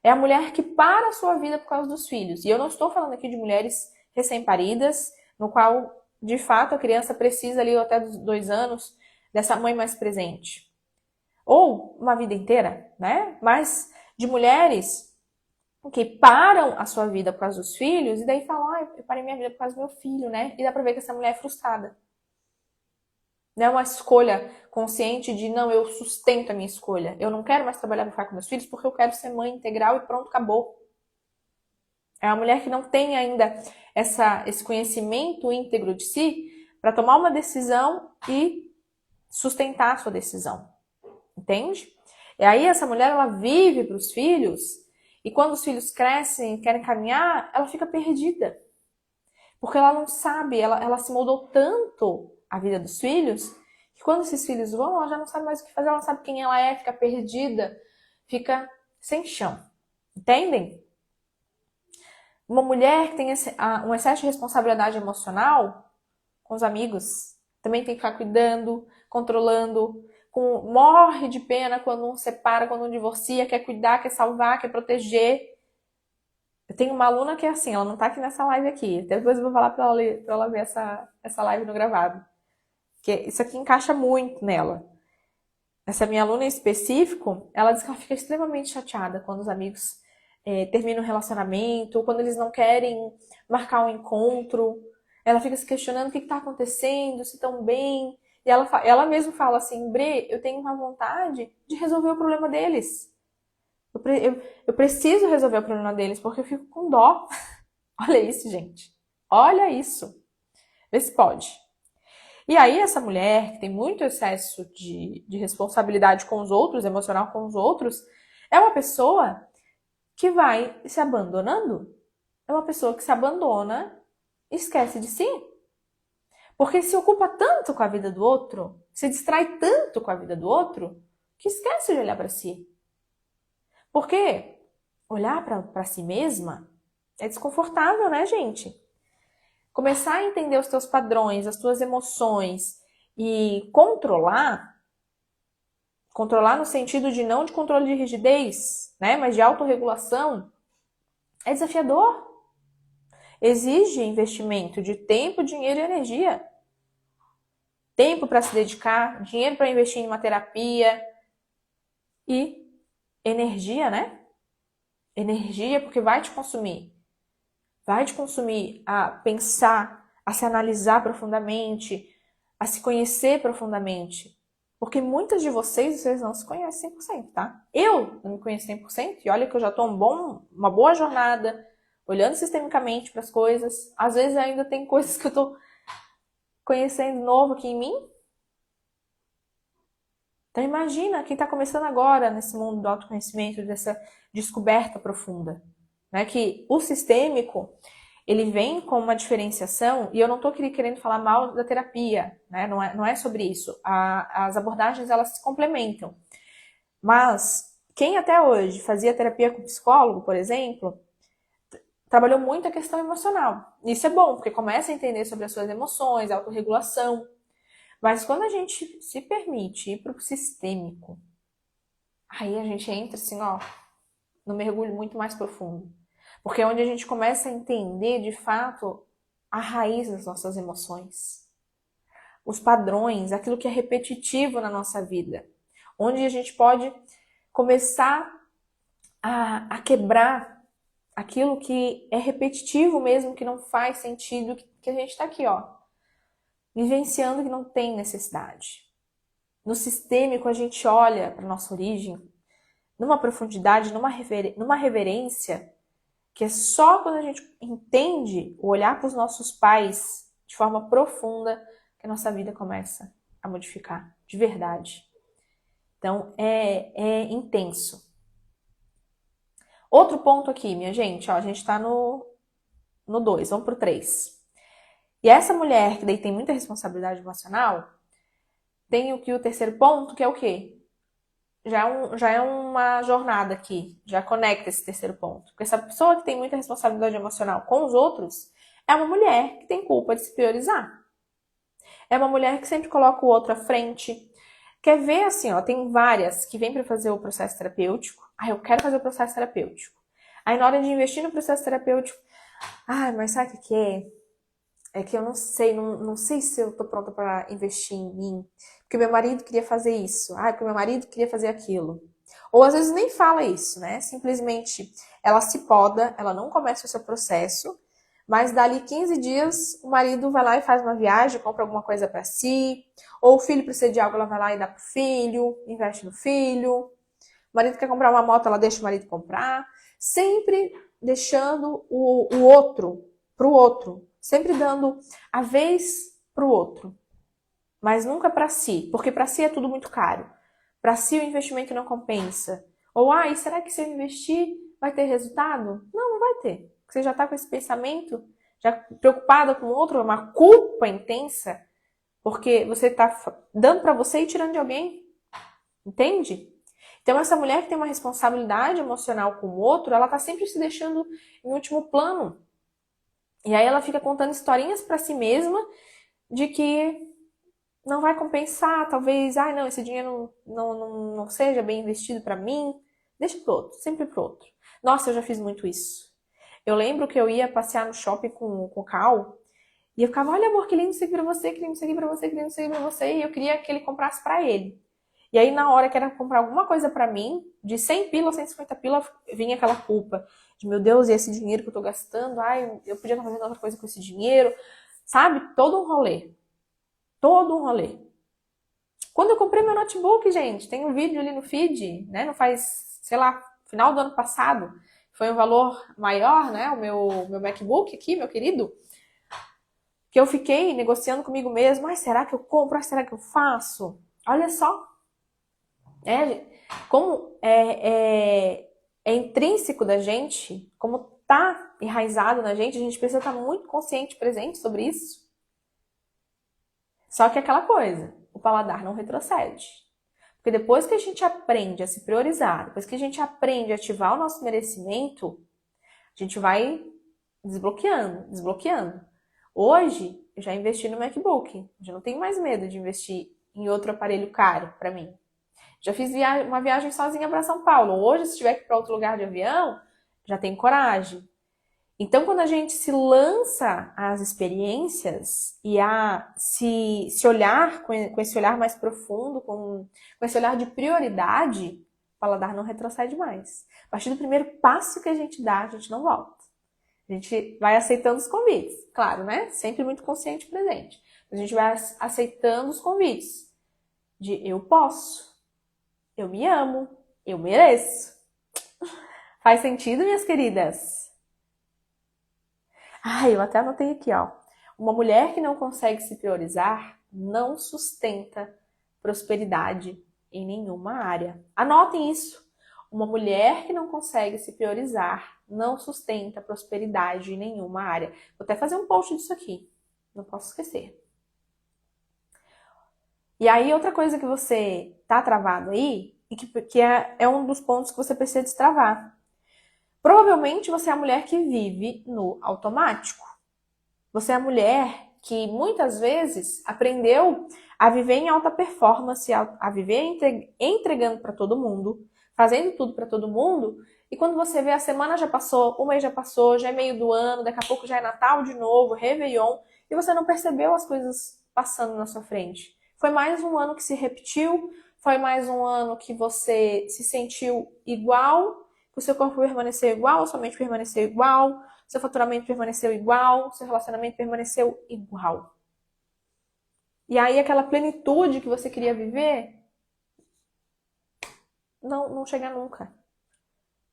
É a mulher que para a sua vida por causa dos filhos. E eu não estou falando aqui de mulheres recém-paridas, no qual, de fato, a criança precisa ali até dos 2 anos dessa mãe mais presente. Ou uma vida inteira, né? Mas de mulheres que param a sua vida por causa dos filhos e daí falam, eu parei minha vida por causa do meu filho, né? E dá pra ver que essa mulher é frustrada. Não é uma escolha consciente de, não, eu sustento a minha escolha. Eu não quero mais trabalhar para ficar com meus filhos porque eu quero ser mãe integral e pronto, acabou. É uma mulher que não tem ainda esse conhecimento íntegro de si para tomar uma decisão e sustentar a sua decisão. Entende? E aí essa mulher, ela vive para os filhos e quando os filhos crescem e querem caminhar, ela fica perdida. Porque ela não sabe, ela se moldou tanto a vida dos filhos, que quando esses filhos vão, ela já não sabe mais o que fazer, ela não sabe quem ela é, fica perdida, fica sem chão. Entendem? Uma mulher que tem um excesso de responsabilidade emocional com os amigos, também tem que ficar cuidando, controlando, morre de pena quando um separa, quando um divorcia, quer cuidar, quer salvar, quer proteger. Eu tenho uma aluna que é assim, ela não tá aqui nessa live aqui. Até depois eu vou falar pra ela ver essa live no gravado. Porque isso aqui encaixa muito nela. Essa minha aluna em específico, ela diz que ela fica extremamente chateada quando os amigos terminam o relacionamento, ou quando eles não querem marcar um encontro. Ela fica se questionando o que está acontecendo, se estão bem. E ela mesma fala assim, Bre, eu tenho uma vontade de resolver o problema deles. Eu preciso resolver o problema deles, porque eu fico com dó. Olha isso, gente. Olha isso. Vê se pode. E aí essa mulher, que tem muito excesso de responsabilidade com os outros, emocional com os outros, é uma pessoa que vai se abandonando. É uma pessoa que se abandona e esquece de si. Porque se ocupa tanto com a vida do outro, se distrai tanto com a vida do outro, que esquece de olhar para si. Porque olhar para si mesma é desconfortável, né, gente? Começar a entender os teus padrões, as tuas emoções e controlar no sentido de não de controle de rigidez, né, mas de autorregulação, é desafiador. Exige investimento de tempo, dinheiro e energia. Tempo para se dedicar, dinheiro para investir em uma terapia e energia, né? Energia porque vai te consumir. Vai te consumir a pensar, a se analisar profundamente, a se conhecer profundamente. Porque muitas de vocês não se conhecem 100%, tá? Eu não me conheço 100% e olha que eu já tô uma boa jornada, olhando sistemicamente para as coisas. Às vezes ainda tem coisas que eu tô conhecendo novo aqui em mim. Então imagina quem está começando agora nesse mundo do autoconhecimento, dessa descoberta profunda. Né? Que o sistêmico, ele vem com uma diferenciação, e eu não estou querendo falar mal da terapia, né? Não é sobre isso. As abordagens, elas se complementam. Mas quem até hoje fazia terapia com psicólogo, por exemplo, trabalhou muito a questão emocional. Isso é bom, porque começa a entender sobre as suas emoções, autorregulação. Mas quando a gente se permite ir para o sistêmico, aí a gente entra assim, ó, no mergulho muito mais profundo. Porque é onde a gente começa a entender, de fato, a raiz das nossas emoções. Os padrões, aquilo que é repetitivo na nossa vida. Onde a gente pode começar a quebrar aquilo que é repetitivo mesmo, que não faz sentido, que a gente está aqui, ó, vivenciando que não tem necessidade. No sistêmico, a gente olha para nossa origem numa profundidade, numa reverência, que é só quando a gente entende o olhar para os nossos pais de forma profunda que a nossa vida começa a modificar, de verdade. Então, é intenso. Outro ponto aqui, minha gente, ó, a gente está no 2, vamos pro 3. E essa mulher que daí tem muita responsabilidade emocional, tem o terceiro ponto, que é o quê? Já é uma jornada aqui, já conecta esse terceiro ponto. Porque essa pessoa que tem muita responsabilidade emocional com os outros é uma mulher que tem culpa de se priorizar. É uma mulher que sempre coloca o outro à frente. Quer ver assim, ó, tem várias que vêm para fazer o processo terapêutico. Ah, eu quero fazer o processo terapêutico. Aí na hora de investir no processo terapêutico, mas sabe o que é? É que eu não sei, não sei se eu tô pronta para investir em mim. Porque meu marido queria fazer isso. Porque meu marido queria fazer aquilo. Ou às vezes nem fala isso, né? Simplesmente ela se poda, ela não começa o seu processo, mas dali 15 dias o marido vai lá e faz uma viagem, compra alguma coisa para si. Ou o filho precisa de algo, ela vai lá e dá pro filho, investe no filho. O marido quer comprar uma moto, ela deixa o marido comprar. Sempre deixando o outro pro outro. Sempre dando a vez pro outro. Mas nunca para si, porque para si é tudo muito caro. Para si o investimento não compensa. Ou, e será que se eu investir vai ter resultado? Não vai ter. Você já está com esse pensamento, já preocupada com o outro, uma culpa intensa, porque você está dando para você e tirando de alguém. Entende? Então essa mulher que tem uma responsabilidade emocional com o outro, ela está sempre se deixando em último plano. E aí ela fica contando historinhas para si mesma de que não vai compensar, talvez, não, esse dinheiro não seja bem investido para mim. Deixa pro outro, sempre pro outro. Nossa, eu já fiz muito isso. Eu lembro que eu ia passear no shopping com o Cal e eu ficava, olha amor, que lindo isso aqui pra você, que lindo isso aqui pra você, que lindo isso aqui pra você. E eu queria que ele comprasse pra ele. E aí na hora que era comprar alguma coisa pra mim, de 100 pila ou 150 pila, vinha aquela culpa. De, meu Deus, e esse dinheiro que eu tô gastando? Eu podia estar fazendo outra coisa com esse dinheiro. Sabe? Todo um rolê. Todo um rolê. Quando eu comprei meu notebook, gente, tem um vídeo ali no feed, né? Não faz, sei lá, final do ano passado. Foi um valor maior, né? O meu MacBook aqui, meu querido. Que eu fiquei negociando comigo mesmo. Será que eu compro? Será que eu faço? Olha só. Como é intrínseco da gente, como tá enraizado na gente, a gente precisa estar muito consciente, presente sobre isso. Só que é aquela coisa, o paladar não retrocede. Porque depois que a gente aprende a se priorizar, depois que a gente aprende a ativar o nosso merecimento, a gente vai desbloqueando, desbloqueando. Hoje, eu já investi no MacBook. Já não tenho mais medo de investir em outro aparelho caro para mim. Já fiz uma viagem sozinha para São Paulo. Hoje, se tiver que ir para outro lugar de avião, já tenho coragem. Então, quando a gente se lança às experiências e a se olhar com esse olhar mais profundo, com esse olhar de prioridade, o paladar não retrocede mais. A partir do primeiro passo que a gente dá, a gente não volta. A gente vai aceitando os convites. Claro, né? Sempre muito consciente e presente. A gente vai aceitando os convites de eu posso, eu me amo, eu mereço. Faz sentido, minhas queridas? Eu até anotei aqui, ó. Uma mulher que não consegue se priorizar não sustenta prosperidade em nenhuma área. Anotem isso. Uma mulher que não consegue se priorizar não sustenta prosperidade em nenhuma área. Vou até fazer um post disso aqui, não posso esquecer. E aí, outra coisa que você tá travado aí, e que é um dos pontos que você precisa destravar. Provavelmente você é a mulher que vive no automático. Você é a mulher que muitas vezes aprendeu a viver em alta performance, a viver entregando para todo mundo, fazendo tudo para todo mundo, e quando você vê a semana já passou, o mês já passou, já é meio do ano, daqui a pouco já é Natal de novo, Réveillon, e você não percebeu as coisas passando na sua frente. Foi mais um ano que se repetiu, foi mais um ano que você se sentiu igual, que o seu corpo permaneceu igual, sua mente permaneceu igual, seu faturamento permaneceu igual, seu relacionamento permaneceu igual. E aí aquela plenitude que você queria viver não chega nunca.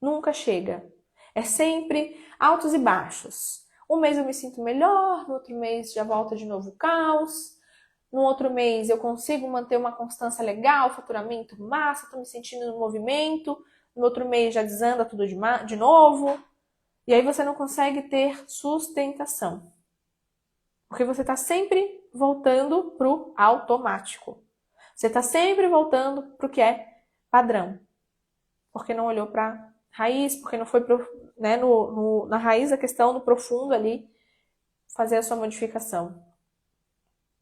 Nunca chega. É sempre altos e baixos. Um mês eu me sinto melhor, no outro mês já volta de novo o caos. No outro mês eu consigo manter uma constância legal, faturamento massa, estou me sentindo no movimento. No outro mês já desanda tudo de novo. E aí você não consegue ter sustentação. Porque você está sempre voltando pro automático. Você está sempre voltando pro que é padrão. Porque não olhou para raiz, porque não foi né, na raiz da questão, no profundo ali, fazer a sua modificação.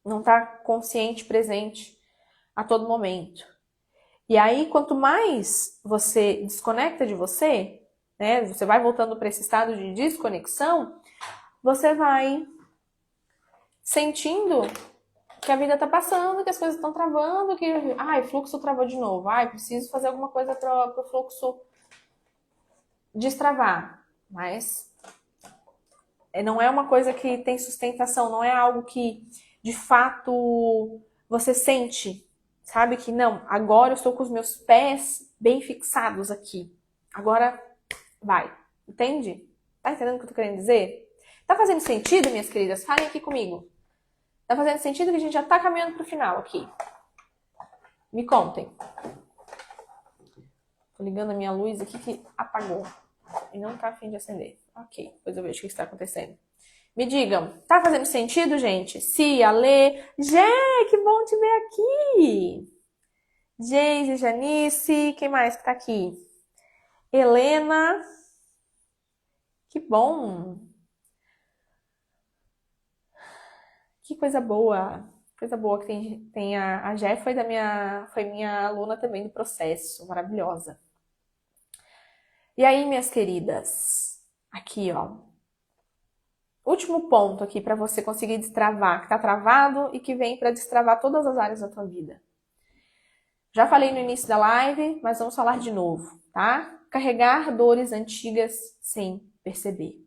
Não está consciente, presente a todo momento. E aí, quanto mais você desconecta de você, né, você vai voltando para esse estado de desconexão, você vai sentindo que a vida tá passando, que as coisas estão travando, que o fluxo travou de novo. Preciso fazer alguma coisa para o fluxo destravar. Mas não é uma coisa que tem sustentação, não é algo que de fato você sente, sabe? Que não, agora eu estou com os meus pés bem fixados aqui. Agora vai. Entende? Tá entendendo o que eu tô querendo dizer? Tá fazendo sentido, minhas queridas? Falem aqui comigo. Tá fazendo sentido que a gente já tá caminhando pro final aqui. Me contem. Tô ligando a minha luz aqui que apagou. E não tá a fim de acender. Ok, depois eu vejo o que está acontecendo. Me digam, tá fazendo sentido, gente? Cia, Lê, Gê, que bom te ver aqui. Geise, Janice, quem mais que tá aqui? Helena, que bom. Que coisa boa. Coisa boa que tem a Jé foi minha aluna também do processo, maravilhosa. E aí, minhas queridas, aqui, ó. Último ponto aqui para você conseguir destravar, que tá travado e que vem para destravar todas as áreas da tua vida. Já falei no início da live, mas vamos falar de novo, tá? Carregar dores antigas sem perceber.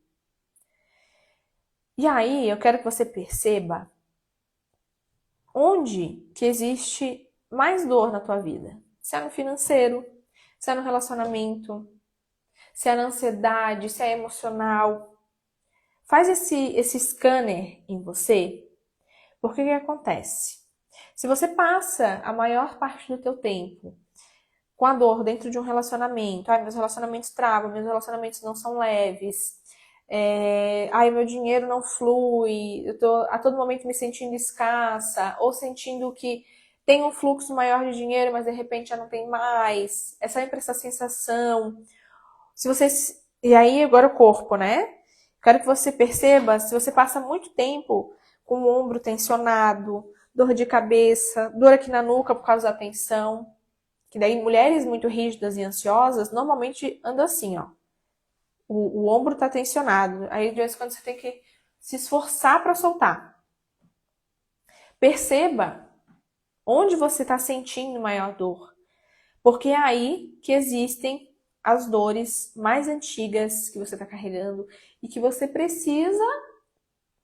E aí, eu quero que você perceba onde que existe mais dor na tua vida. Se é no financeiro, se é no relacionamento, se é na ansiedade, se é emocional. Faz esse scanner em você, porque o que acontece? Se você passa a maior parte do teu tempo com a dor dentro de um relacionamento, meus relacionamentos travam, meus relacionamentos não são leves, meu dinheiro não flui, eu tô a todo momento me sentindo escassa, ou sentindo que tem um fluxo maior de dinheiro, mas de repente já não tem mais, é sempre essa sensação. E aí agora o corpo, né? Quero que você perceba, se você passa muito tempo com o ombro tensionado, dor de cabeça, dor aqui na nuca por causa da tensão, que daí mulheres muito rígidas e ansiosas normalmente andam assim, ó. O ombro tá tensionado. Aí de vez em quando você tem que se esforçar para soltar. Perceba onde você está sentindo maior dor. Porque é aí que existem as dores mais antigas que você está carregando e que você precisa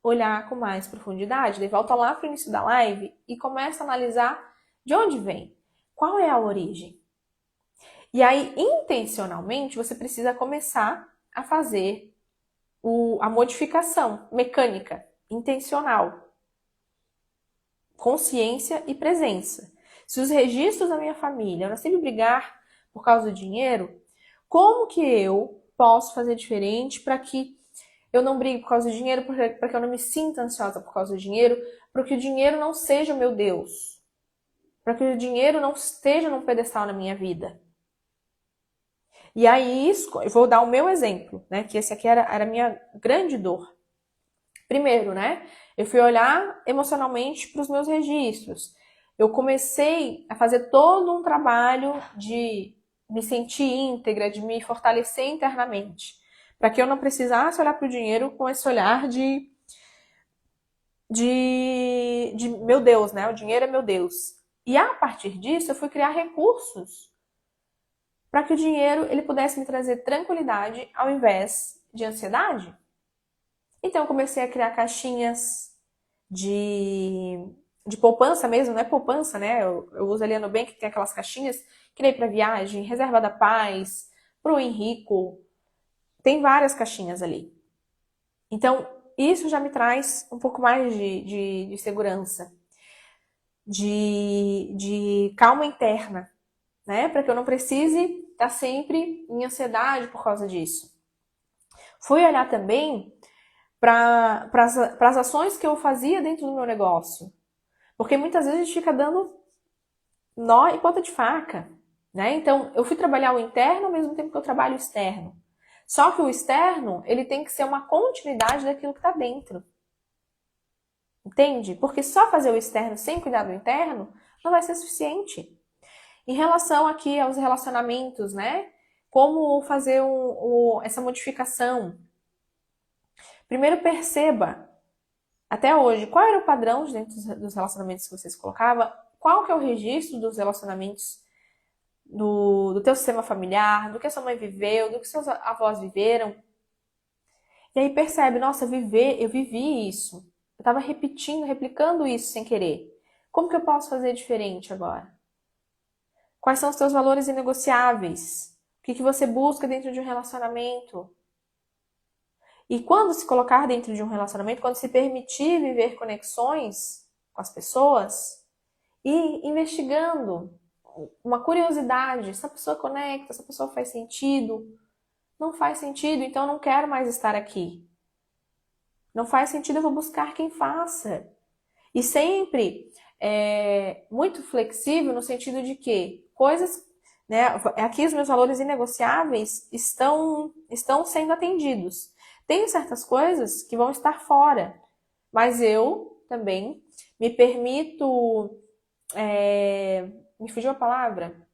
olhar com mais profundidade. Daí volta lá para o início da live e começa a analisar de onde vem, qual é a origem. E aí, intencionalmente, você precisa começar a fazer a modificação mecânica, intencional. Consciência e presença. Se os registros da minha família, eu nasci de brigar por causa do dinheiro, Como que eu posso fazer diferente para que eu não brigue por causa do dinheiro, para que eu não me sinta ansiosa por causa do dinheiro, para que o dinheiro não seja meu Deus, para que o dinheiro não esteja num pedestal na minha vida. E aí, eu vou dar o meu exemplo, né? Que esse aqui era a minha grande dor. Primeiro, né? Eu fui olhar emocionalmente para os meus registros. Eu comecei a fazer todo um trabalho de me sentir íntegra, de me fortalecer internamente, para que eu não precisasse olhar para o dinheiro com esse olhar de meu Deus, né? O dinheiro é meu Deus. E a partir disso, eu fui criar recursos para que o dinheiro ele pudesse me trazer tranquilidade ao invés de ansiedade. Então, eu comecei a criar caixinhas de poupança mesmo, não é poupança, né? Eu uso ali a Nubank, que tem aquelas caixinhas, criei para viagem, reserva da paz, pro Henrico, tem várias caixinhas ali. Então, isso já me traz um pouco mais de segurança, de calma interna, né? Para que eu não precise estar sempre em ansiedade por causa disso. Fui olhar também para as ações que eu fazia dentro do meu negócio. Porque muitas vezes a gente fica dando nó e ponta de faca, né? Então, eu fui trabalhar o interno ao mesmo tempo que eu trabalho o externo. Só que o externo, ele tem que ser uma continuidade daquilo que está dentro. Entende? Porque só fazer o externo sem cuidar do interno não vai ser suficiente. Em relação aqui aos relacionamentos, né? Como fazer essa modificação? Primeiro perceba, até hoje, qual era o padrão dentro dos relacionamentos que vocês colocavam? Qual que é o registro dos relacionamentos do teu sistema familiar, do que a sua mãe viveu, do que seus avós viveram? E aí percebe, nossa, eu vivi isso. Eu estava repetindo, replicando isso sem querer. Como que eu posso fazer diferente agora? Quais são os teus valores inegociáveis? O que você busca dentro de um relacionamento? E quando se colocar dentro de um relacionamento, quando se permitir viver conexões com as pessoas, e investigando uma curiosidade, essa pessoa conecta, essa pessoa faz sentido, não faz sentido, então eu não quero mais estar aqui. Não faz sentido, eu vou buscar quem faça. E sempre muito flexível no sentido de que coisas, né, aqui os meus valores inegociáveis estão sendo atendidos. Tem certas coisas que vão estar fora, mas eu também me permito, me fugiu a palavra?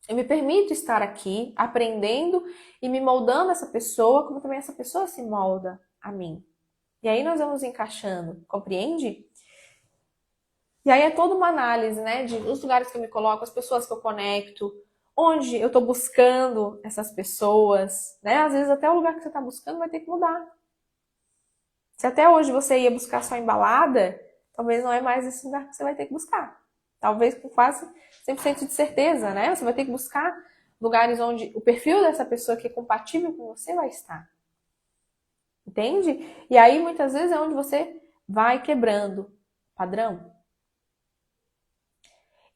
Eu me permito estar aqui, aprendendo e me moldando essa pessoa, como também essa pessoa se molda a mim. E aí nós vamos encaixando, compreende? E aí é toda uma análise, né, de os lugares que eu me coloco, as pessoas que eu conecto, onde eu tô buscando essas pessoas, né? Às vezes até o lugar que você tá buscando vai ter que mudar. Se até hoje você ia buscar só embalada, talvez não é mais esse lugar que você vai ter que buscar. Talvez com quase 100% de certeza, né? Você vai ter que buscar lugares onde o perfil dessa pessoa que é compatível com você vai estar. Entende? E aí, muitas vezes, é onde você vai quebrando padrão.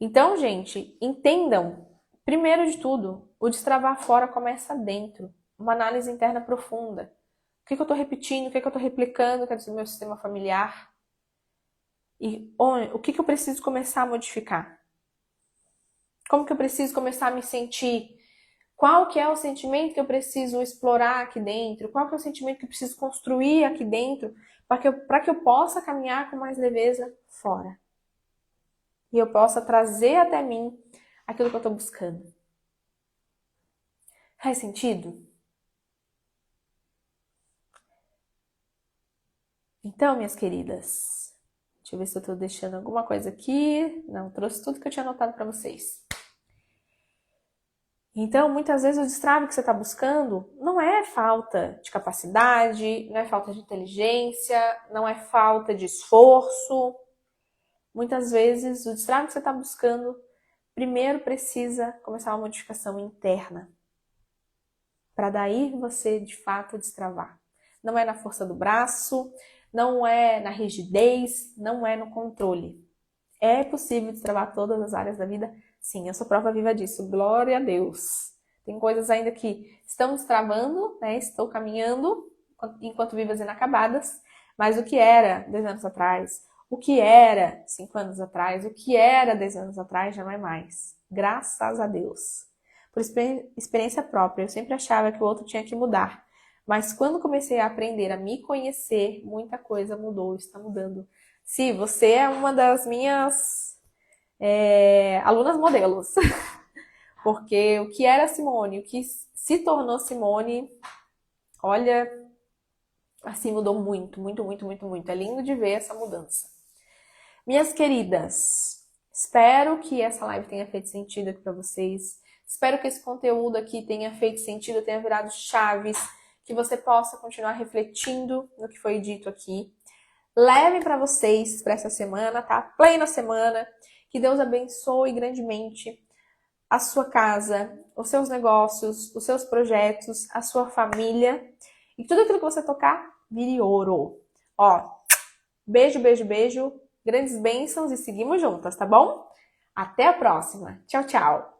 Então, gente, entendam, primeiro de tudo, o destravar fora começa dentro. Uma análise interna profunda. O que eu estou repetindo, o que eu estou replicando que é do meu sistema familiar? E o que eu preciso começar a modificar? Como que eu preciso começar a me sentir? Qual que é o sentimento que eu preciso explorar aqui dentro? Qual que é o sentimento que eu preciso construir aqui dentro para que eu possa caminhar com mais leveza fora? E eu possa trazer até mim aquilo que eu estou buscando. Faz sentido? Então, minhas queridas, deixa eu ver se eu estou deixando alguma coisa aqui. Não, trouxe tudo que eu tinha anotado para vocês. Então, muitas vezes o destrave que você está buscando não é falta de capacidade, não é falta de inteligência, não é falta de esforço. Muitas vezes o destrave que você está buscando primeiro precisa começar uma modificação interna. Para daí você, de fato, destravar. Não é na força do braço, não é na rigidez, não é no controle. É possível destravar todas as áreas da vida? Sim, eu sou prova viva disso. Glória a Deus. Tem coisas ainda que estão destravando, né? Estou caminhando enquanto vivas inacabadas, mas o que era 10 anos atrás, o que era 5 anos atrás, o que era 10 anos atrás já não é mais. Graças a Deus. Por experiência própria, eu sempre achava que o outro tinha que mudar. Mas quando comecei a aprender a me conhecer, muita coisa mudou, está mudando. Se você é uma das minhas alunas modelos, porque o que era Simone, o que se tornou Simone, olha, assim mudou muito, muito, muito, muito, muito. É lindo de ver essa mudança. Minhas queridas, espero que essa live tenha feito sentido aqui para vocês. Espero que esse conteúdo aqui tenha feito sentido, tenha virado chaves, que você possa continuar refletindo no que foi dito aqui. Leve para vocês para essa semana, tá? Plena semana. Que Deus abençoe grandemente a sua casa, os seus negócios, os seus projetos, a sua família. E tudo aquilo que você tocar, vire ouro. Ó, beijo, beijo, beijo. Grandes bênçãos e seguimos juntas, tá bom? Até a próxima. Tchau, tchau.